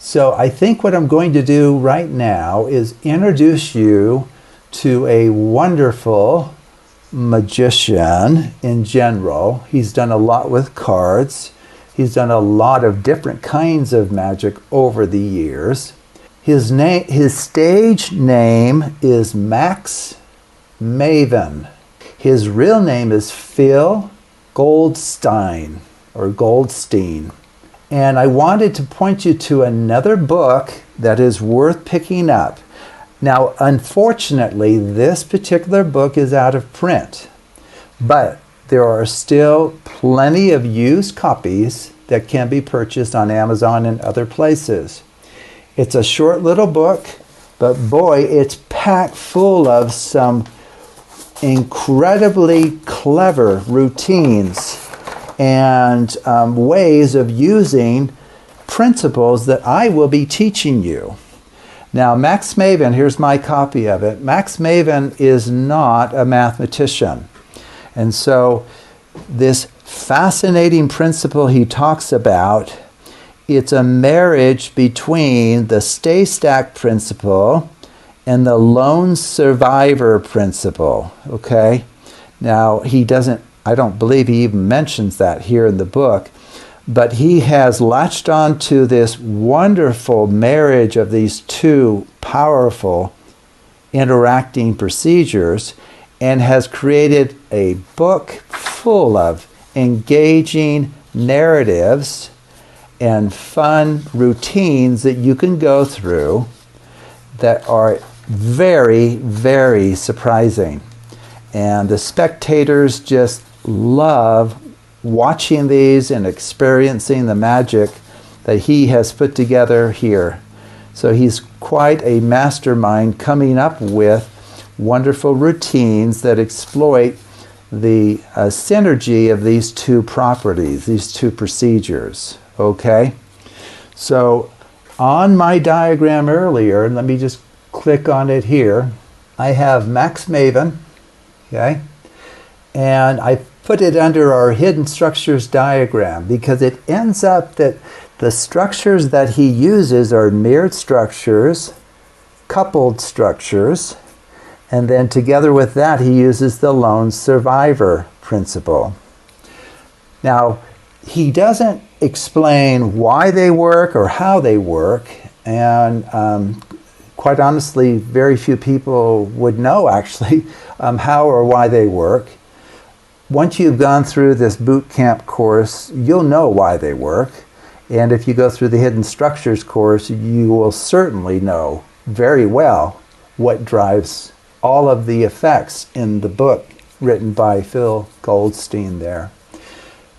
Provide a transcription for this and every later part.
So I think what I'm going to do right now is introduce you to a wonderful magician in general. He's done a lot with cards. He's done a lot of different kinds of magic over the years. His stage name is Max Maven. His real name is Phil Goldstein or Goldstein. And I wanted to point you to another book that is worth picking up. Now, unfortunately, this particular book is out of print, but there are still plenty of used copies that can be purchased on Amazon and other places. It's a short little book, but boy, it's packed full of some incredibly clever routines and ways of using principles that I will be teaching you. Now, Max Maven, here's my copy of it. Max Maven is not a mathematician. And so this fascinating principle he talks about, it's a marriage between the stay stack principle and the lone survivor principle, okay? Now, I don't believe he even mentions that here in the book, but he has latched on to this wonderful marriage of these two powerful interacting procedures and has created a book full of engaging narratives and fun routines that you can go through that are very, very surprising. And the spectators just love watching these and experiencing the magic that he has put together here. So he's quite a mastermind coming up with wonderful routines that exploit the synergy of these two properties, these two procedures. Okay? So on my diagram earlier, and let me just click on it here, I have Max Maven, okay? And I put it under our hidden structures diagram because it ends up that the structures that he uses are mirrored structures, coupled structures, and then together with that he uses the lone survivor principle. Now, he doesn't explain why they work or how they work, and quite honestly, very few people would know actually how or why they work. Once you've gone through this boot camp course, you'll know why they work. And if you go through the Hidden Structures course, you will certainly know very well what drives all of the effects in the book written by Phil Goldstein there.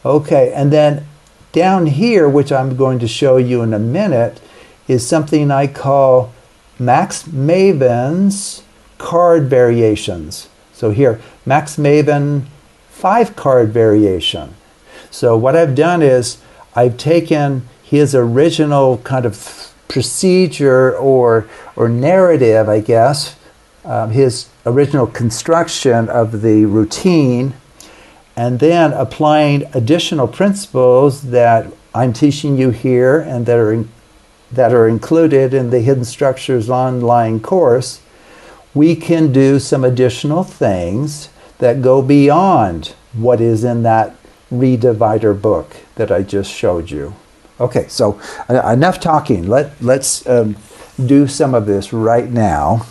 Okay, and then down here, which I'm going to show you in a minute, is something I call Max Maven's card variations. So here, Max Maven 5-card variation. So what I've done is I've taken his original kind of procedure or narrative, I guess, his original construction of the routine, and then applying additional principles that I'm teaching you here and that are included in the Hidden Structures online course, we can do some additional things that go beyond what is in that Redivider book that I just showed you. Okay, so enough talking. Let's do some of this right now.